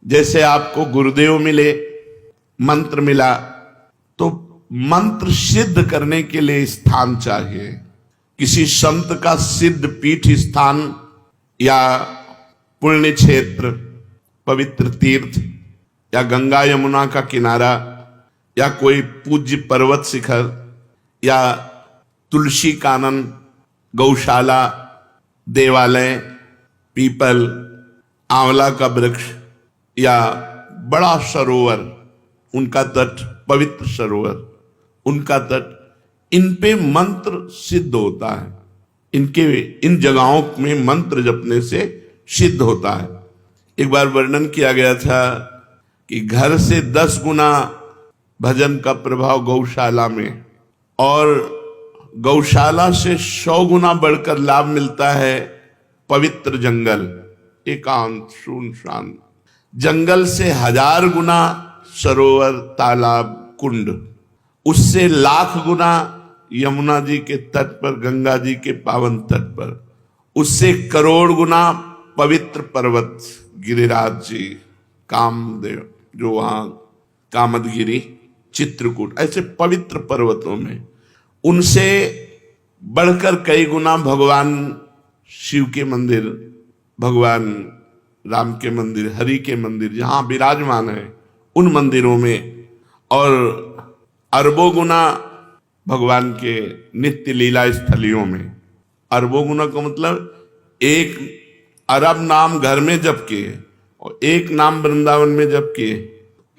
जैसे आपको गुरुदेव मिले, मंत्र मिला, तो मंत्र सिद्ध करने के लिए स्थान चाहिए। किसी संत का सिद्ध पीठ स्थान या पुण्य क्षेत्र, पवित्र तीर्थ या गंगा यमुना का किनारा या कोई पूज्य पर्वत शिखर या तुलसी कानन, गौशाला, देवालय, पीपल, आंवला का वृक्ष या बड़ा सरोवर, उनका तट, पवित्र सरोवर, उनका तट, इन पे मंत्र सिद्ध होता है। इन जगहों में मंत्र जपने से सिद्ध होता है। एक बार वर्णन किया गया था कि घर से 10 गुना भजन का प्रभाव गौशाला में, और गौशाला से 100 गुना बढ़कर लाभ मिलता है पवित्र जंगल, एकांत सुनसान जंगल से 1000 गुना सरोवर, तालाब, कुंड, उससे 1,00,000 गुना यमुना जी के तट पर, गंगा जी के पावन तट पर, उससे 1 करोड़ गुना पवित्र पर्वत, गिरिराज जी, कामदेव जो वहां, कामदगिरी, चित्रकूट, ऐसे पवित्र पर्वतों में, उनसे बढ़कर कई गुना भगवान शिव के मंदिर, भगवान राम के मंदिर, हरि के मंदिर जहां विराजमान है, उन मंदिरों में, और अरबों गुना भगवान के नित्य लीला स्थलियों में। अरबों गुना का मतलब 1 अरब नाम घर में जप के और 1 नाम वृंदावन में जप के,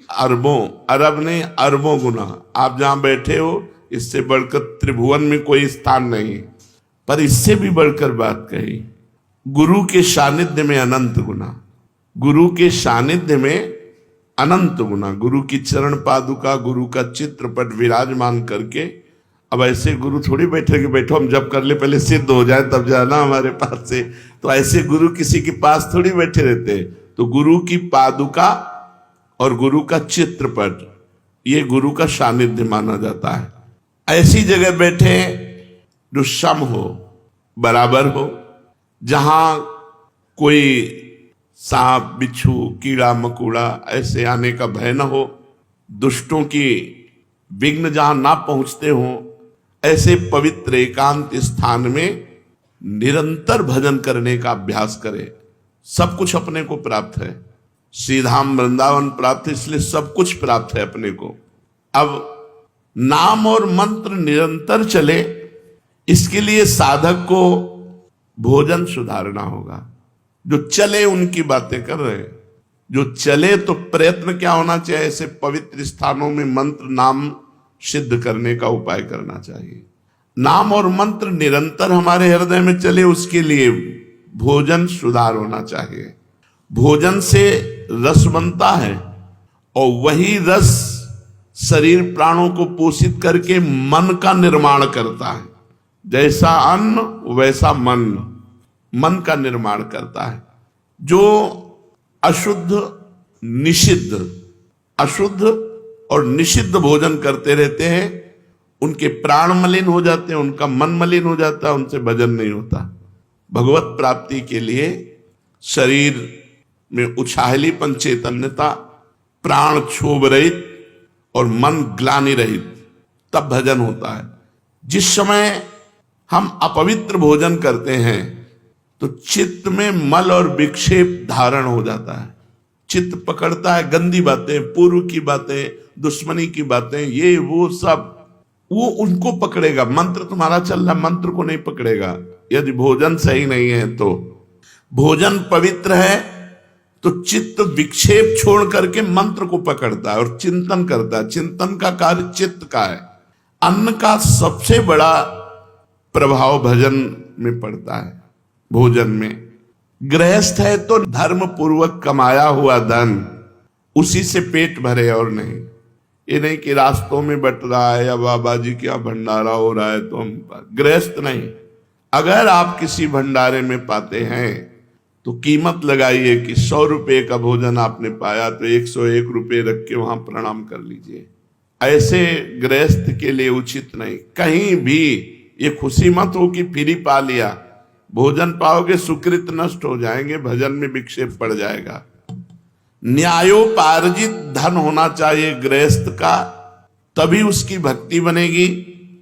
अरबों, अरब नहीं, अरबों गुना। आप जहां बैठे हो, इससे बढ़कर त्रिभुवन में कोई स्थान नहीं। पर इससे भी बढ़कर बात कही, गुरु के सानिध्य में अनंत गुना, गुरु के सानिध्य में अनंत गुना, गुरु की चरण पादुका, गुरु का चित्रपट विराजमान करके। अब ऐसे गुरु थोड़ी बैठे कि बैठो हम जप कर ले, पहले सिद्ध हो जाए तब जाना हमारे पास से। तो ऐसे गुरु किसी के पास थोड़ी बैठे रहते। तो गुरु की पादुका और गुरु का चित्रपट, ये गुरु का सानिध्य माना जाता है। ऐसी जगह बैठे जो सम हो, बराबर हो, जहां कोई सांप, बिच्छू, कीड़ा मकोड़ा ऐसे आने का भय न हो, दुष्टों की विघ्न जहां ना पहुंचते हो, ऐसे पवित्र एकांत स्थान में निरंतर भजन करने का अभ्यास करें। सब कुछ अपने को प्राप्त है, श्रीधाम वृंदावन प्राप्त है, इसलिए सब कुछ प्राप्त है अपने को। अब नाम और मंत्र निरंतर चले, इसके लिए साधक को भोजन सुधारना होगा। जो चले उनकी बातें कर रहे हैं, जो चले तो प्रयत्न क्या होना चाहिए, ऐसे पवित्र स्थानों में मंत्र नाम सिद्ध करने का उपाय करना चाहिए। नाम और मंत्र निरंतर हमारे हृदय में चले, उसके लिए भोजन सुधार होना चाहिए। भोजन से रस बनता है और वही रस शरीर प्राणों को पोषित करके मन का निर्माण करता है। जैसा अन्न वैसा मन, मन का निर्माण करता है। जो अशुद्ध, निषिद्ध, अशुद्ध और निषिद्ध भोजन करते रहते हैं, उनके प्राण मलिन हो जाते हैं, उनका मन मलिन हो जाता है, उनसे भजन नहीं होता। भगवत प्राप्ति के लिए शरीर में उछाहलीपन, चैतन्यता, प्राण क्षोभ रहित और मन ग्लानि रहित, तब भजन होता है। जिस समय हम अपवित्र भोजन करते हैं तो चित्त में मल और विक्षेप धारण हो जाता है। चित्त पकड़ता है गंदी बातें, पूर्व की बातें, दुश्मनी की बातें, ये वो सब, वो उनको पकड़ेगा। मंत्र तुम्हारा चल रहा, मंत्र को नहीं पकड़ेगा यदि भोजन सही नहीं है। तो भोजन पवित्र है तो चित्त विक्षेप छोड़ करके मंत्र को पकड़ता है और चिंतन करता है। चिंतन का कार्य चित्त का है। अन्न का सबसे बड़ा प्रभाव भजन में पड़ता है। भोजन में गृहस्थ है तो धर्म पूर्वक कमाया हुआ धन, उसी से पेट भरे और नहीं। ये नहीं कि रास्तों में बट रहा है या बाबा जी क्या भंडारा हो रहा है तो हम, गृहस्थ नहीं। अगर आप किसी भंडारे में पाते हैं तो कीमत लगाइए कि 100 रुपये का भोजन आपने पाया तो 101 रुपये रख के वहां प्रणाम कर लीजिए। ऐसे गृहस्थ के लिए उचित नहीं। कहीं भी ये खुशी मत हो कि फ्री पा लिया। भोजन पाओगे, सुकृत नष्ट हो जाएंगे, भजन में विक्षेप पड़ जाएगा। न्यायोपार्जित धन होना चाहिए गृहस्थ का, तभी उसकी भक्ति बनेगी,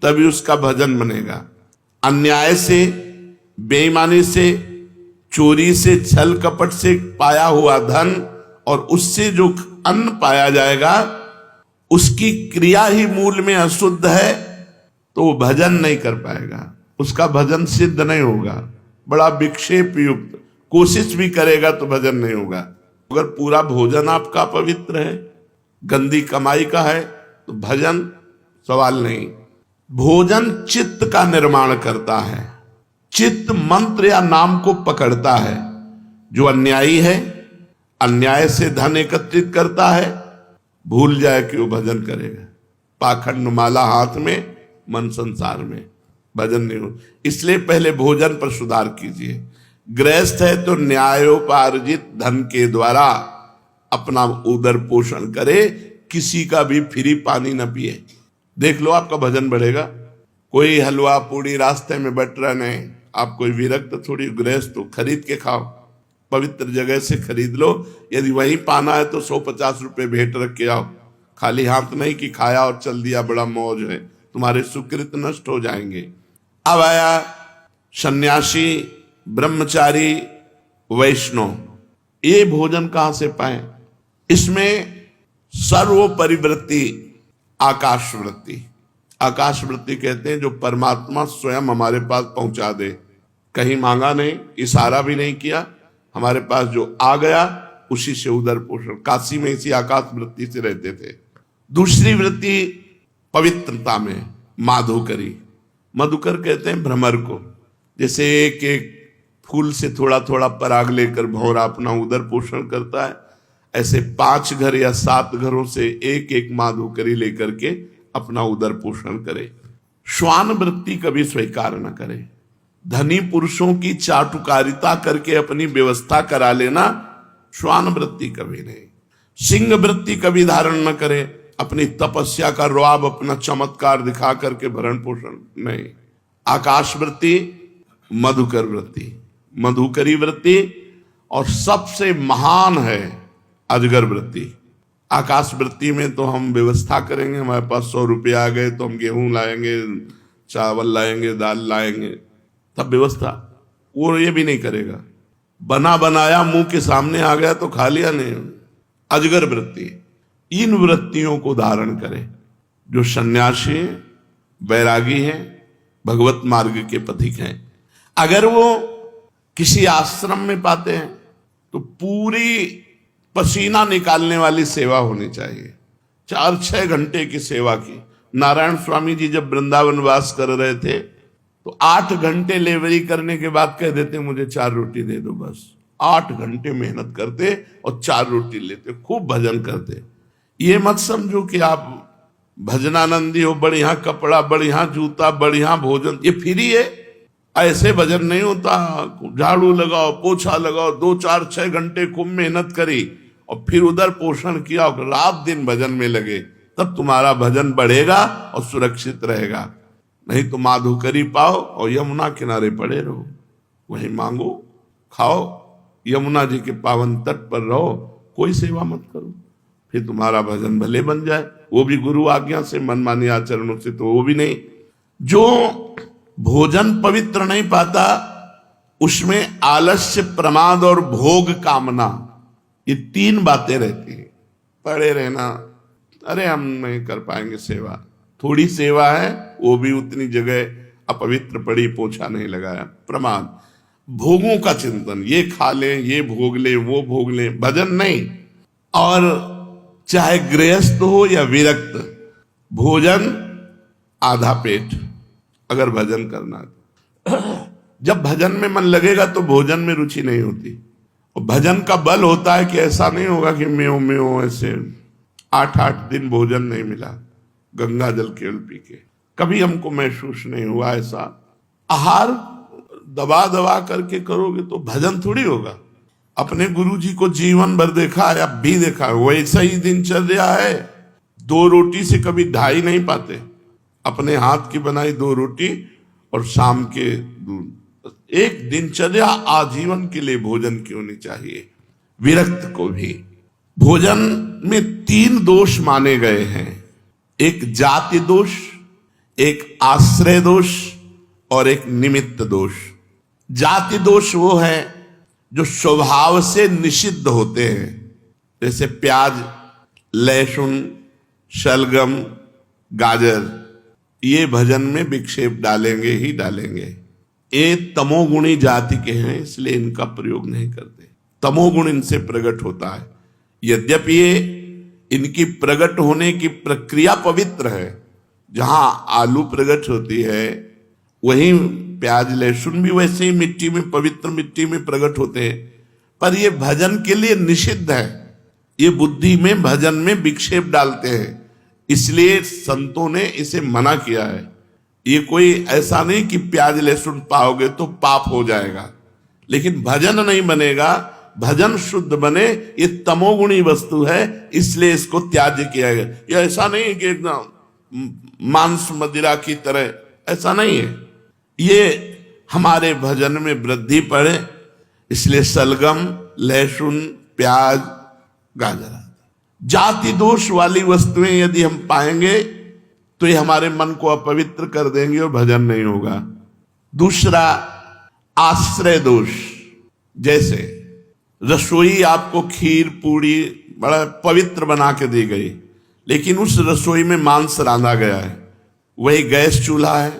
तभी उसका भजन बनेगा। अन्याय से, बेईमानी से, चोरी से, छल कपट से पाया हुआ धन और उससे जो अन्न पाया जाएगा, उसकी क्रिया ही मूल में अशुद्ध है, तो वो भजन नहीं कर पाएगा, उसका भजन सिद्ध नहीं होगा। बड़ा विक्षेप युक्त कोशिश भी करेगा तो भजन नहीं होगा। अगर पूरा भोजन आपका पवित्र है, गंदी कमाई का है, तो भजन सवाल नहीं। भोजन चित्त का निर्माण करता है, चित्त मंत्र या नाम को पकड़ता है। जो अन्यायी है, अन्याय से धन एकत्रित करता है, भूल जाए कि वो भजन करेगा। पाखंड माला हाथ में, मन संसार में, भजन नहीं हो। इसलिए पहले भोजन पर सुधार कीजिए। गृहस्थ है तो न्यायोपार्जित धन के द्वारा अपना उदर पोषण करे, किसी का भी फ्री पानी न पिए। देख लो आपका भजन बढ़ेगा। कोई हलवा पूड़ी रास्ते में बट रहा नहीं, आप कोई विरक्त थोड़ी गृहस्थ हो, खरीद के खाओ, पवित्र जगह से खरीद लो। यदि वहीं पाना है तो 150 रुपये भेंट रख के आओ, खाली हाथ नहीं कि खाया और चल दिया, बड़ा मौज है, तुम्हारे सुकृत नष्ट हो जाएंगे। अब आया सन्यासी, ब्रह्मचारी, वैष्णव। ये भोजन कहां से पाए? इसमें सर्वोपरिवृत्ति आकाश वृत्ति। आकाश वृत्ति कहते हैं जो परमात्मा स्वयं हमारे पास पहुंचा दे, कहीं मांगा नहीं, इशारा भी नहीं किया, हमारे पास जो आ गया उसी से उदर पोषण। काशी में इसी आकाश वृत्ति से रहते थे। दूसरी वृत्ति पवित्रता में माधुकरी। मधुकर कहते हैं भ्रमर को, जैसे एक एक फूल से थोड़ा थोड़ा पराग लेकर भौरा अपना उदर पोषण करता है, ऐसे 5 घर या 7 घरों से एक एक माधुकरी लेकर के अपना उदर पोषण करे। श्वान वृत्ति कभी स्वीकार न करे। धनी पुरुषों की चाटुकारिता करके अपनी व्यवस्था करा लेना, श्वान वृत्ति कभी नहीं। सिंह वृत्ति कभी धारण न करे, अपनी तपस्या का रुआब, अपना चमत्कार दिखा करके भरण पोषण नहीं। आकाश वृत्ति, मधुकर वृत्ति, मधुकरी वृत्ति, और सबसे महान है अजगर वृत्ति। आकाश वृत्ति में तो हम व्यवस्था करेंगे, हमारे पास 100 रुपये आ गए तो हम गेहूं लाएंगे, चावल लाएंगे, दाल लाएंगे, तब व्यवस्था। वो ये भी नहीं करेगा, बना बनाया मुंह के सामने आ गया तो खा लिया नहीं। अजगर वृत्ति, इन वृत्तियों को धारण करे। जो सन्यासी वैरागी हैं, भगवत मार्ग के पथिक हैं, अगर वो किसी आश्रम में पाते हैं तो पूरी पसीना निकालने वाली सेवा होनी चाहिए। 4-6 घंटे की सेवा की। नारायण स्वामी जी जब वृंदावन वास कर रहे थे तो 8 घंटे लेवरी करने के बाद कह देते मुझे 4 रोटी दे दो बस। 8 घंटे मेहनत करते और 4 रोटी लेते, खूब भजन करते। ये मत समझो कि आप भजनानंदी हो, बढ़िया कपड़ा, बढ़िया जूता, बढ़िया भोजन, ये फ्री है। ऐसे भजन नहीं होता। झाड़ू लगाओ, पोछा लगाओ, 2-4-6 घंटे खूब मेहनत करी और फिर उधर पोषण किया और रात दिन भजन में लगे, तब तुम्हारा भजन बढ़ेगा और सुरक्षित रहेगा। नहीं तो माधुकरी पाओ और यमुना किनारे पड़े रहो, वहीं मांगो, खाओ, यमुना जी के पावन तट पर रहो, कोई सेवा मत करो, फिर तुम्हारा भजन भले बन जाए, वो भी गुरु आज्ञा से, मनमानी आचरणों से तो वो भी नहीं। जो भोजन पवित्र नहीं पाता उसमें आलस्य, प्रमाद और भोग कामना, ये 3 बातें रहती हैं। पड़े रहना, अरे हम नहीं कर पाएंगे सेवा, थोड़ी सेवा है वो भी उतनी जगह अपवित्र पड़ी, पोछा नहीं लगाया। प्रमाद, भोगों का चिंतन, ये खा ले, ये भोग ले, वो भोग ले, भजन नहीं। और चाहे गृहस्थ हो या विरक्त, भोजन आधा पेट अगर भजन करना है। जब भजन में मन लगेगा तो भोजन में रुचि नहीं होती। और भजन का बल होता है कि ऐसा नहीं होगा कि म्यो म्यो ऐसे 8-8 दिन भोजन नहीं मिला, गंगा जल केवल पी के, कभी हमको महसूस नहीं हुआ ऐसा। आहार दबा दबा करके करोगे तो भजन थोड़ी होगा। अपने गुरु जी को जीवन भर देखा है, अब भी देखा है, वैसा ही दिनचर्या है। 2 रोटी से कभी 2.5 नहीं पाते। अपने हाथ की बनाई 2 रोटी और शाम के दूध। एक दिनचर्या आजीवन के लिए भोजन की होनी चाहिए। विरक्त को भी भोजन में 3 दोष माने गए हैं, एक जाति दोष, एक आश्रय दोष और एक निमित्त दोष। जाति दोष वो है जो स्वभाव से निषिद्ध होते हैं, जैसे प्याज, लहसुन, शलगम, गाजर, ये भजन में विक्षेप डालेंगे ही डालेंगे। ये तमोगुणी जाति के हैं, इसलिए इनका प्रयोग नहीं करते। तमोगुण इनसे प्रकट होता है। यद्यपि ये इनकी प्रकट होने की प्रक्रिया पवित्र है, जहां आलू प्रकट होती है वहीं प्याज लहसुन भी वैसे ही मिट्टी में, पवित्र मिट्टी में प्रकट होते हैं, पर ये भजन के लिए निषिद्ध है। ये बुद्धि में, भजन में विक्षेप डालते हैं, इसलिए संतों ने इसे मना किया है। ये कोई ऐसा नहीं कि प्याज लहसुन पाओगे तो पाप हो जाएगा, लेकिन भजन नहीं बनेगा। भजन शुद्ध बने, ये तमोगुणी वस्तु है, इसलिए इसको त्याज्य किया गया। ये ऐसा नहीं कि एकदम मांस मदिरा की तरह, ऐसा नहीं है। ये हमारे भजन में वृद्धि पड़े, इसलिए सलगम, लहसुन, प्याज, गाजर। जाति दोष वाली वस्तुएं यदि हम पाएंगे तो ये हमारे मन को अपवित्र कर देंगे और भजन नहीं होगा। दूसरा, आश्रय दोष। जैसे रसोई आपको खीर पूड़ी बड़ा पवित्र बना के दी गई, लेकिन उस रसोई में मांस रांधा गया है, वही गैस चूल्हा है,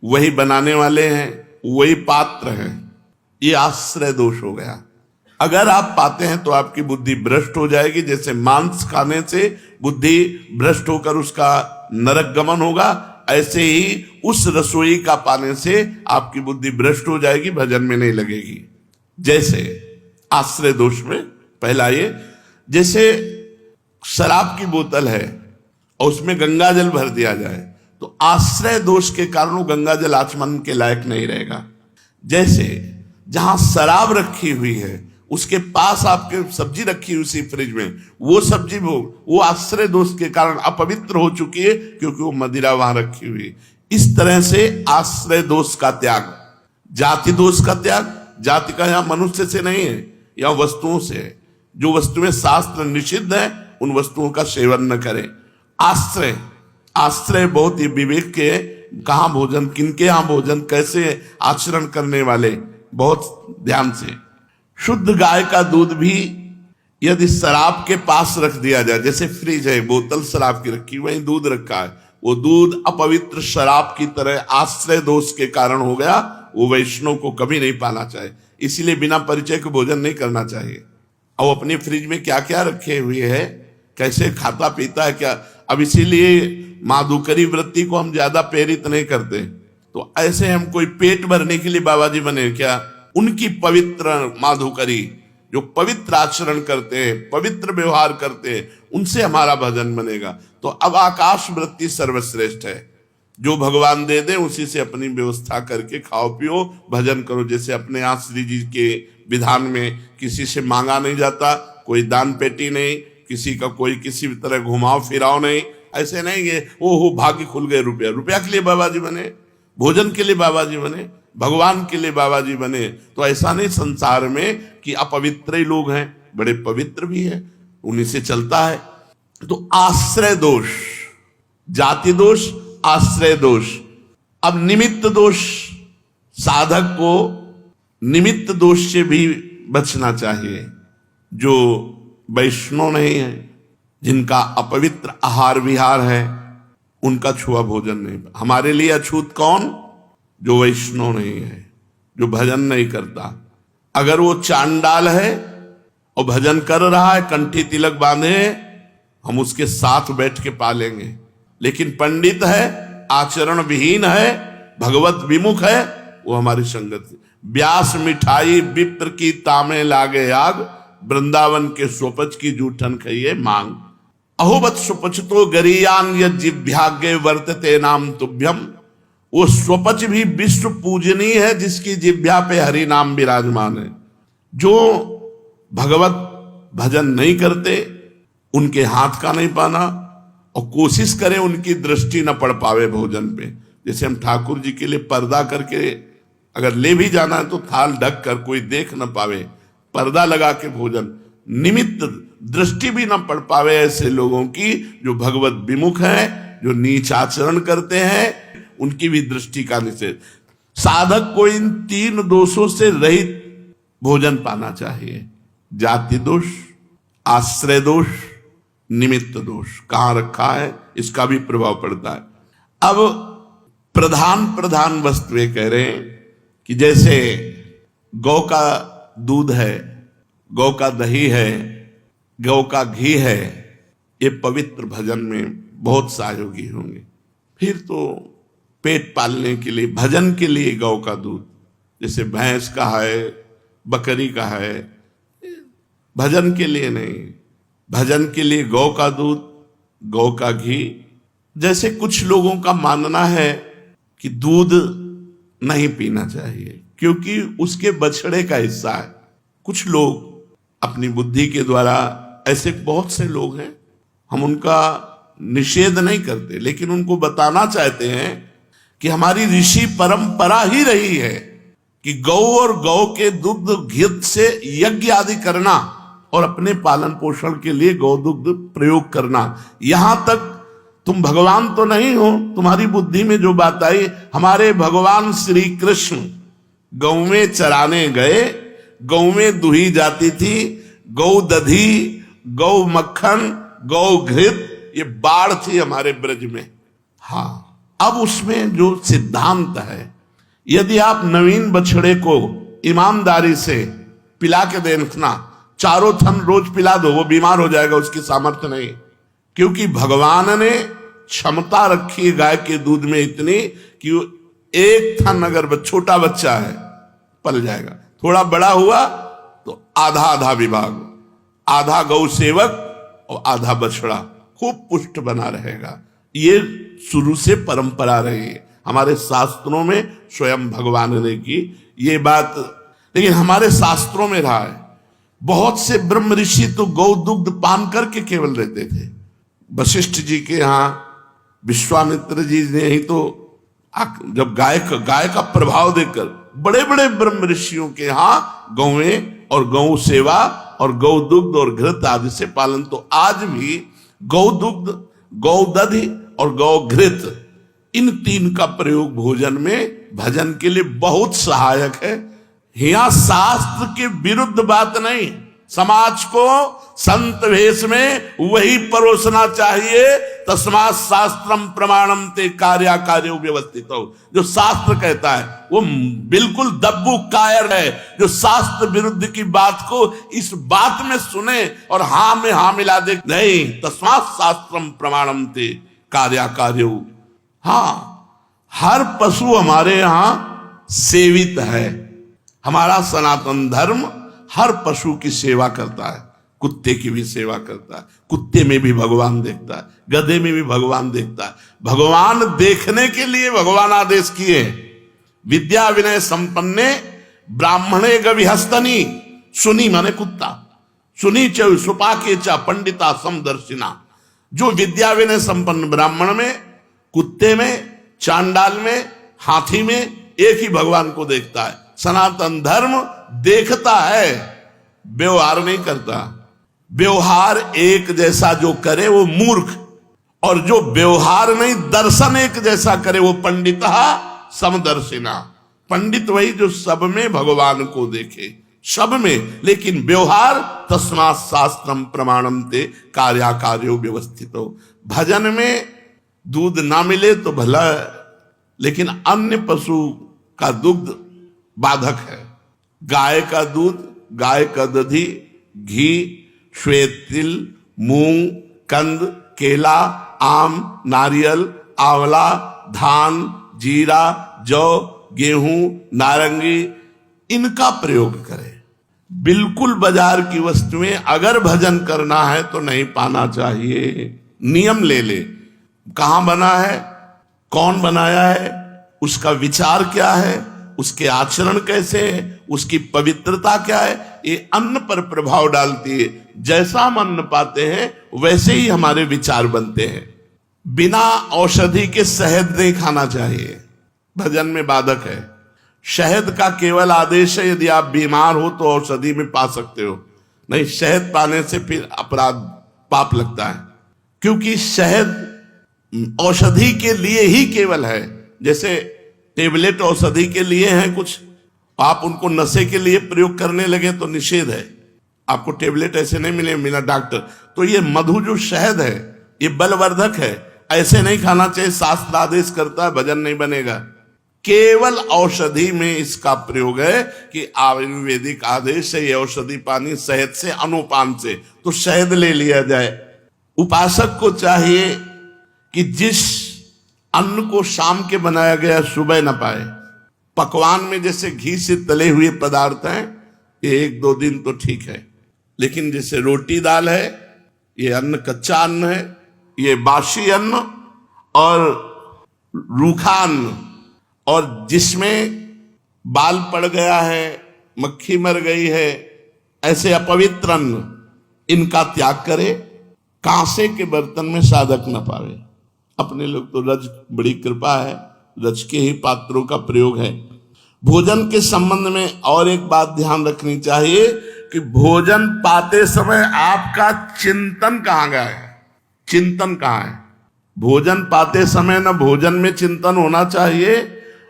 वही बनाने वाले हैं, वही पात्र है, ये आश्रय दोष हो गया। अगर आप पाते हैं तो आपकी बुद्धि भ्रष्ट हो जाएगी। जैसे मांस खाने से बुद्धि भ्रष्ट होकर उसका नरक गमन होगा, ऐसे ही उस रसोई का पाने से आपकी बुद्धि भ्रष्ट हो जाएगी, भजन में नहीं लगेगी। जैसे आश्रय दोष में पहला ये, जैसे शराब की बोतल है और उसमें गंगा जल भर दिया जाए तो आश्रय दोष के कारण वो गंगा जल आचमन के लायक नहीं रहेगा। जैसे जहां शराब रखी हुई है उसके पास आपके सब्जी रखी उसी फ्रिज में, वो सब्जी वो आश्रय दोष के कारण अपवित्र हो चुकी है, क्योंकि वो मदिरा वहां रखी हुई। इस तरह से आश्रय दोष का त्याग, जाति दोष का त्याग। जाति का यहां मनुष्य से नहीं है, या वस्तुओं से है। जो वस्तुएं शास्त्र निषिद्ध है उन वस्तुओं का सेवन न करें। आश्रय, आश्रय बहुत ही विवेक के, कहां भोजन, किनके यहां भोजन, कैसे आचरण करने वाले, बहुत ध्यान से। शुद्ध गाय का दूध भी यदि शराब के पास रख दिया जाए, जैसे फ्रिज है, बोतल शराब की रखी, वहीं दूध रखा है, वो दूध अपवित्र शराब की तरह आश्रय दोष के कारण हो गया, वो वैष्णव को कभी नहीं पाना चाहिए। इसीलिए बिना परिचय के भोजन नहीं करना चाहिए। अब अपनी फ्रिज में क्या क्या रखे हुए है, कैसे खाता पीता है क्या। अब इसीलिए माधुकरी वृत्ति को हम ज्यादा प्रेरित नहीं करते। तो ऐसे हम कोई पेट भरने के लिए बाबा जी बने क्या? उनकी पवित्र माधुकरी, जो पवित्र आचरण करते हैं, पवित्र व्यवहार करते हैं, उनसे हमारा भजन बनेगा। तो अब आकाश वृत्ति सर्वश्रेष्ठ है, जो भगवान दे दे उसी से अपनी व्यवस्था करके खाओ पियो, भजन करो। जैसे अपने यहाँ श्री जी के विधान में किसी से मांगा नहीं जाता, कोई दान पेटी नहीं, किसी का कोई किसी भी तरह घुमाओ फिराओ नहीं। ऐसे नहीं है ओ भाग्य खुल गए, रुपया रुपया के लिए बाबा जी बने, भोजन के लिए बाबा जी बने, भगवान के लिए बाबा जी बने। तो ऐसा नहीं संसार में कि अपवित्र ही लोग हैं, बड़े पवित्र भी हैं, उन्हीं से चलता है। तो आश्रय दोष, जाति दोष, आश्रय दोष। अब निमित्त दोष, साधक को निमित्त दोष से भी बचना चाहिए। जो वैष्णव नहीं है, जिनका अपवित्र आहार विहार है, उनका छुआ भोजन नहीं। हमारे लिए अछूत कौन? जो वैष्णव नहीं है, जो भजन नहीं करता। अगर वो चांडाल है और भजन कर रहा है, कंठी तिलक बांधे, हम उसके साथ बैठ के पालेंगे। लेकिन पंडित है, आचरण विहीन है, भगवत विमुख है, वो हमारी संगत। व्यास मिठाई विप्र की तामे लागे आग, वृंदावन के स्वपच की जूठन खाइए मांग। अहोबत स्वपच तो गरियान यज्जिभ्याग्य वर्तते नाम तुभ्यम। वो स्वपच भी विश्व पूजनीय है, जिसकी जिभ्या पे हरि नाम विराजमान है। जो भगवत भजन नहीं करते, उनके हाथ का नहीं पाना, और कोशिश करें उनकी दृष्टि न पड़ पावे भोजन पे। जैसे हम ठाकुर जी के लिए पर्दा करके अगर ले भी जाना है तो थाल ढक कर कोई देख न पावे, पर्दा लगा के भोजन। निमित्त दृष्टि भी न पड़ पावे ऐसे लोगों की जो भगवत विमुख हैं, जो नीच आचरण करते हैं, उनकी भी दृष्टि का निषेध। साधक को इन 3 दोषों से रहित भोजन पाना चाहिए। जाति दोष, आश्रय दोष, निमित्त दोष कहां रखा है इसका भी प्रभाव पड़ता है। अब प्रधान वस्तुएं कह रहे हैं कि जैसे गौ का दूध है, गौ का दही है, गौ का घी है, ये पवित्र भजन में बहुत सहयोगी होंगे। फिर तो पेट पालने के लिए, भजन के लिए गौ का दूध, जैसे भैंस का है, बकरी का है, भजन के लिए नहीं। भजन के लिए गौ का दूध, गौ का घी। जैसे कुछ लोगों का मानना है कि दूध नहीं पीना चाहिए क्योंकि उसके बछड़े का हिस्सा है। कुछ लोग अपनी बुद्धि के द्वारा, ऐसे बहुत से लोग हैं, हम उनका निषेध नहीं करते, लेकिन उनको बताना चाहते हैं कि हमारी ऋषि परंपरा ही रही है कि गौ और गौ के दुग्ध घी से यज्ञ आदि करना और अपने पालन पोषण के लिए गौ दुग्ध प्रयोग करना। यहां तक तुम भगवान तो नहीं हो, तुम्हारी बुद्धि में जो बात आई, हमारे भगवान श्री कृष्ण गौ में चराने गए, गौ में दुही जाती थी, गौ दधी, गौ मक्खन, गौ घृत, ये बाढ़ थी हमारे ब्रज में। हाँ, अब उसमें जो सिद्धांत है, यदि आप नवीन बछड़े को ईमानदारी से पिला के देखना, चारों थन रोज पिला दो, वो बीमार हो जाएगा, उसकी सामर्थ्य नहीं। क्योंकि भगवान ने क्षमता रखी गाय के दूध में इतनी कि वो एक थन, अगर छोटा बच्चा है पल जाएगा, थोड़ा बड़ा हुआ तो आधा आधा विभाग, आधा गौ सेवक और आधा बछड़ा, खूब पुष्ट बना रहेगा। ये शुरू से परंपरा रही है हमारे शास्त्रों में, स्वयं भगवान ने की ये बात। लेकिन हमारे शास्त्रों में रहा है, बहुत से ब्रह्म ऋषि तो गौ दुग्ध पान करके केवल रहते थे। वशिष्ठ जी के यहाँ विश्वामित्र जी ने ही तो जब गाय का प्रभाव देखकर बड़े बड़े ब्रह्म ऋषियों के यहाँ गौएं और गौ सेवा और गौ दुग्ध और घृत आदि से पालन। तो आज भी गौ दुग्ध, गौ दधि और गौ घृत, इन 3 का प्रयोग भोजन में भजन के लिए बहुत सहायक है। यहाँ शास्त्र के विरुद्ध बात नहीं, समाज को संत वेश में वही परोसना चाहिए। तस्मात् शास्त्रम प्रमाणम ते कार्या कार्यो व्यवस्थित हो, जो शास्त्र कहता है वो बिल्कुल दब्बू कायर है, जो शास्त्र विरुद्ध की बात को इस बात में सुने और हाँ में हाँ मिला दे। नहीं, तस्मात् शास्त्रम प्रमाणम ते कार्या कार्यो। हाँ, हर पशु हमारे यहां सेवित है। हमारा सनातन धर्म हर पशु की सेवा करता है, कुत्ते की भी सेवा करता है। कुत्ते में भी भगवान देखता है, गधे में भी भगवान देखता है। भगवान देखने के लिए भगवान आदेश किए, विद्या विनय संपन्ने ब्राह्मणे गविहस्तनी, सुनी माने कुत्ता, सुनी च सुपाके च पंडिता समदर्शिना। जो विद्या विनय संपन्न ब्राह्मण में, कुत्ते में, चांडाल में, हाथी में एक ही भगवान को देखता है। सनातन धर्म देखता है, व्यवहार नहीं करता। व्यवहार एक जैसा जो करे वो मूर्ख, और जो व्यवहार नहीं दर्शन एक जैसा करे वो पंडिता समदर्शिना। पंडित वही जो सब में भगवान को देखे, सब में, लेकिन व्यवहार तस्मात् शास्त्रम प्रमाणम ते कार्या कार्यो व्यवस्थितो। भजन में दूध ना मिले तो भला, लेकिन अन्य पशु का दुग्ध बाधक है। गाय का दूध, गाय का दधी, घी, श्वेत तिल, मूंग, कंद, केला, आम, नारियल, आंवला, धान, जीरा, जौ, गेहूं, नारंगी, इनका प्रयोग करें। बिल्कुल बाजार की वस्तुएं अगर भजन करना है तो नहीं पाना चाहिए। नियम ले ले, कहां बना है, कौन बनाया है, उसका विचार क्या है, उसके आचरण कैसे है, उसकी पवित्रता क्या है, ये अन्न पर प्रभाव डालती है। जैसा हम अन्न पाते हैं वैसे ही हमारे विचार बनते हैं। बिना औषधि के शहद नहीं खाना चाहिए, भजन में बाधक है। शहद का केवल आदेश है यदि आप बीमार हो तो औषधि में पा सकते हो, नहीं, शहद पाने से फिर अपराध पाप लगता है, क्योंकि शहद औषधि के लिए ही केवल है। जैसे टेबलेट औषधि के लिए हैं कुछ, आप उनको नशे के लिए प्रयोग करने लगे तो निषेध है। आपको टेबलेट ऐसे नहीं मिले बिना डॉक्टर। तो ये मधु जो शहद है ये बलवर्धक है, ऐसे नहीं खाना चाहिए। शास्त्र आदेश करता है भजन नहीं बनेगा। केवल औषधि में इसका प्रयोग है कि आयुर्वेदिक आदेश है ये औषधि पानी शहद से, अनुपान से, तो शहद ले लिया जाए। उपासक को चाहिए कि जिस अन्न को शाम के बनाया गया सुबह न पाए। पकवान में जैसे घी से तले हुए पदार्थ हैं ये 1-2 दिन तो ठीक है, लेकिन जैसे रोटी दाल है ये अन्न कच्चा अन्न है, ये बासी अन्न और रूखा अन्न, और जिसमें बाल पड़ गया है, मक्खी मर गई है, ऐसे अपवित्र अन्न, इनका त्याग करे। कांसे के बर्तन में साधक न पावे। अपने लोग तो रज, बड़ी कृपा है, रज के ही पात्रों का प्रयोग है। भोजन के संबंध में और एक बात ध्यान रखनी चाहिए कि भोजन पाते समय आपका चिंतन कहाँ गया है, चिंतन कहाँ है। भोजन पाते समय न भोजन में चिंतन होना चाहिए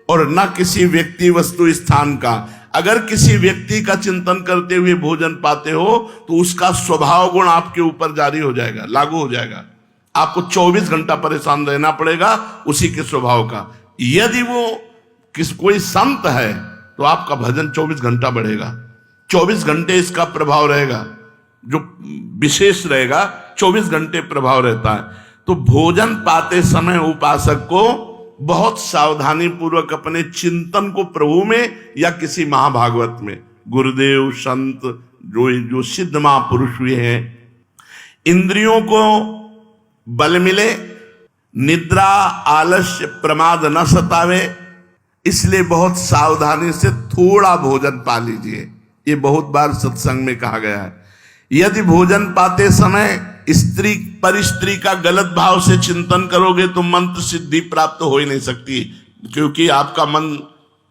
और न किसी व्यक्ति वस्तु स्थान का। अगर किसी व्यक्ति का चिंतन करते हुए भोजन पाते हो तो उसका स्वभाव गुण आपके ऊपर जारी हो जाएगा, लागू हो जाएगा। आपको 24 घंटा परेशान रहना पड़ेगा उसी के स्वभाव का। यदि वो कोई संत है तो आपका भजन 24 घंटा बढ़ेगा, 24 घंटे इसका प्रभाव रहेगा, जो विशेष रहेगा 24 घंटे प्रभाव रहता है। तो भोजन पाते समय उपासक को बहुत सावधानी पूर्वक अपने चिंतन को प्रभु में या किसी महाभागवत में, गुरुदेव संत जो सिद्ध महापुरुष हुए हैं, इंद्रियों को बल मिले, निद्रा आलस्य प्रमाद न सतावे, इसलिए बहुत सावधानी से थोड़ा भोजन पा लीजिए। ये बहुत बार सत्संग में कहा गया है। यदि भोजन पाते समय स्त्री पर स्त्री का गलत भाव से चिंतन करोगे तो मंत्र सिद्धि प्राप्त हो ही नहीं सकती, क्योंकि आपका मन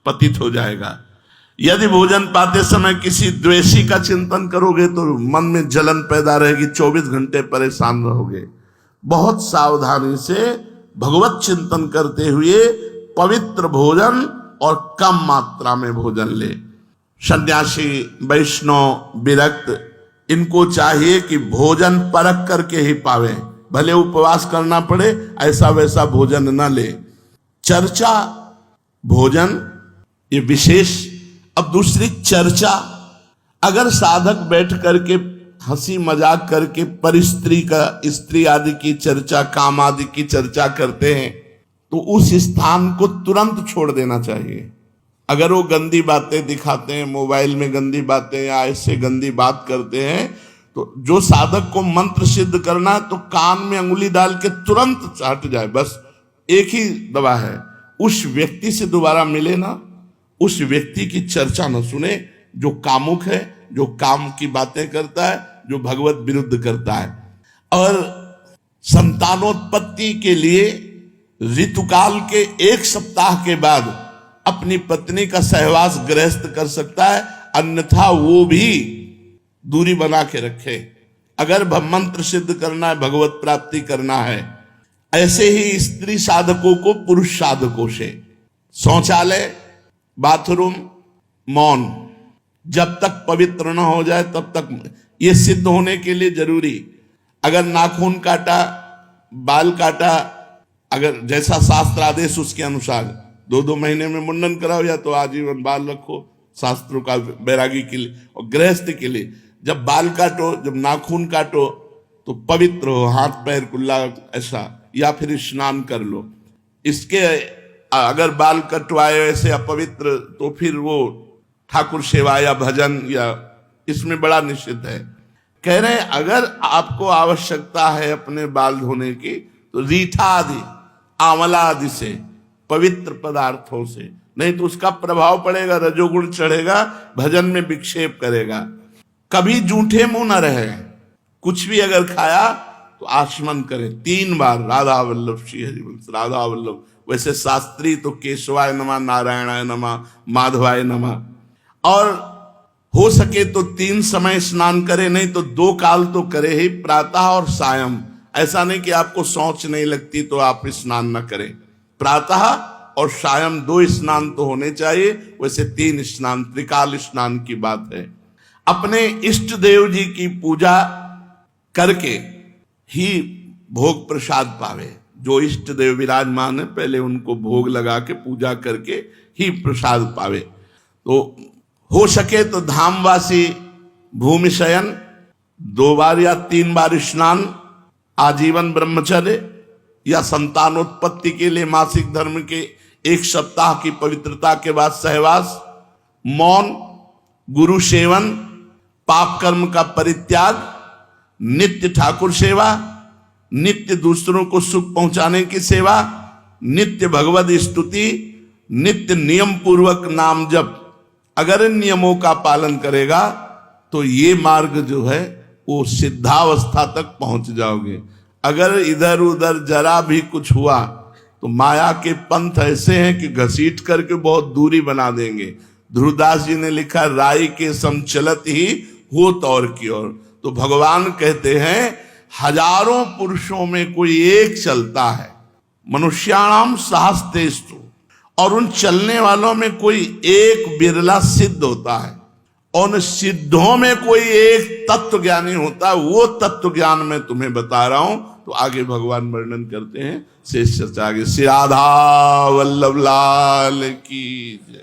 पतित हो जाएगा। यदि भोजन पाते समय किसी द्वेषी का चिंतन करोगे तो मन में जलन पैदा रहेगी, 24 घंटे परेशान रहोगे। बहुत सावधानी से भगवत चिंतन करते हुए पवित्र भोजन और कम मात्रा में भोजन ले। सन्यासी, वैष्णव, विरक्त, इनको चाहिए कि भोजन परख करके ही पावे, भले उपवास करना पड़े, ऐसा वैसा भोजन न ले। चर्चा भोजन ये विशेष। अब दूसरी चर्चा, अगर साधक बैठ करके हंसी मजाक करके परिस्त्री का, स्त्री आदि की चर्चा, काम आदि की चर्चा करते हैं तो उस स्थान को तुरंत छोड़ देना चाहिए। अगर वो गंदी बातें दिखाते हैं, मोबाइल में गंदी बातें या ऐसे गंदी बात करते हैं, तो जो साधक को मंत्र सिद्ध करना है तो कान में अंगुली डाल के तुरंत हट जाए। बस एक ही दवा है, उस व्यक्ति से दोबारा मिले ना, उस व्यक्ति की चर्चा न सुने जो कामुक है, जो काम की बातें करता है, जो भगवत विरुद्ध करता है। और संतानोत्पत्ति के लिए ऋतुकाल के 1 सप्ताह के बाद अपनी पत्नी का सहवास गृहस्थ कर सकता है, अन्यथा वो भी दूरी बना के रखे। अगर मंत्र सिद्ध करना है, भगवत प्राप्ति करना है। ऐसे ही स्त्री साधकों को पुरुष साधकों से शौचालय, बाथरूम, मौन जब तक पवित्र न हो जाए तब तक, ये सिद्ध होने के लिए जरूरी। अगर नाखून काटा, बाल काटा, अगर जैसा शास्त्र आदेश उसके अनुसार 2-2 महीने में मुंडन कराओ या तो आजीवन बाल रखो, शास्त्रों का बैरागी के लिए। और गृहस्थ के लिए जब बाल काटो, जब नाखून काटो तो पवित्र हो, हाथ पैर कुल्ला ऐसा, या फिर स्नान कर लो। इसके अगर बाल कटवाए ऐसे अपवित्र तो फिर वो ठाकुर सेवा या भजन या इसमें बड़ा निषिद्ध है। कह रहे हैं अगर आपको आवश्यकता है अपने बाल धोने की तो रीठा आदि, आंवला आदि से, पवित्र पदार्थों से, नहीं तो उसका प्रभाव पड़ेगा, रजोगुण चढ़ेगा, भजन में विक्षेप करेगा। कभी जूठे मुंह न रहे, कुछ भी अगर खाया तो आचमन करे 3 बार, राधा वल्लभ श्री हरिवंश, राधा वल्लभ। वैसे शास्त्री तो केशवाय नमः, नारायणाय नमः, माधवाय नमः। और हो सके तो 3 समय स्नान करे, नहीं तो 2 काल तो करे ही, प्रातः और सायं। ऐसा नहीं कि आपको शौच नहीं लगती तो आप स्नान न करें। प्रातः और सायं 2 स्नान तो होने चाहिए। वैसे 3 स्नान, त्रिकाल स्नान की बात है। अपने इष्ट देव जी की पूजा करके ही भोग प्रसाद पावे। जो इष्ट देव विराजमान है पहले उनको भोग लगा के पूजा करके ही प्रसाद पावे। तो हो सके तो धामवासी भूमि शयन, 2 बार या 3 बार स्नान, आजीवन ब्रह्मचर्य या संतानोत्पत्ति के लिए मासिक धर्म के 1 सप्ताह की पवित्रता के बाद सहवास, मौन, गुरु सेवन, पाप कर्म का परित्याग, नित्य ठाकुर सेवा, नित्य दूसरों को सुख पहुंचाने की सेवा, नित्य भगवद स्तुति, नित्य नियम पूर्वक नाम जप। अगर इन नियमों का पालन करेगा तो ये मार्ग जो है वो सिद्धावस्था तक पहुंच जाओगे। अगर इधर उधर जरा भी कुछ हुआ तो माया के पंथ ऐसे हैं कि घसीट करके बहुत दूरी बना देंगे। ध्रुवदास जी ने लिखा, राई के सम चलत ही होत और की ओर। तो भगवान कहते हैं हजारों पुरुषों में कोई एक चलता है, मनुष्याणाम सहस्तेस्तु, और उन चलने वालों में कोई एक बिरला सिद्ध होता है। उन सिद्धों में कोई एक तत्व ज्ञानी होता है। वो तत्व ज्ञान मैं तुम्हें बता रहा हूं। तो आगे भगवान वर्णन करते हैं शेष चर्चा आगे। श्री राधा वल्लभ लाल की जय।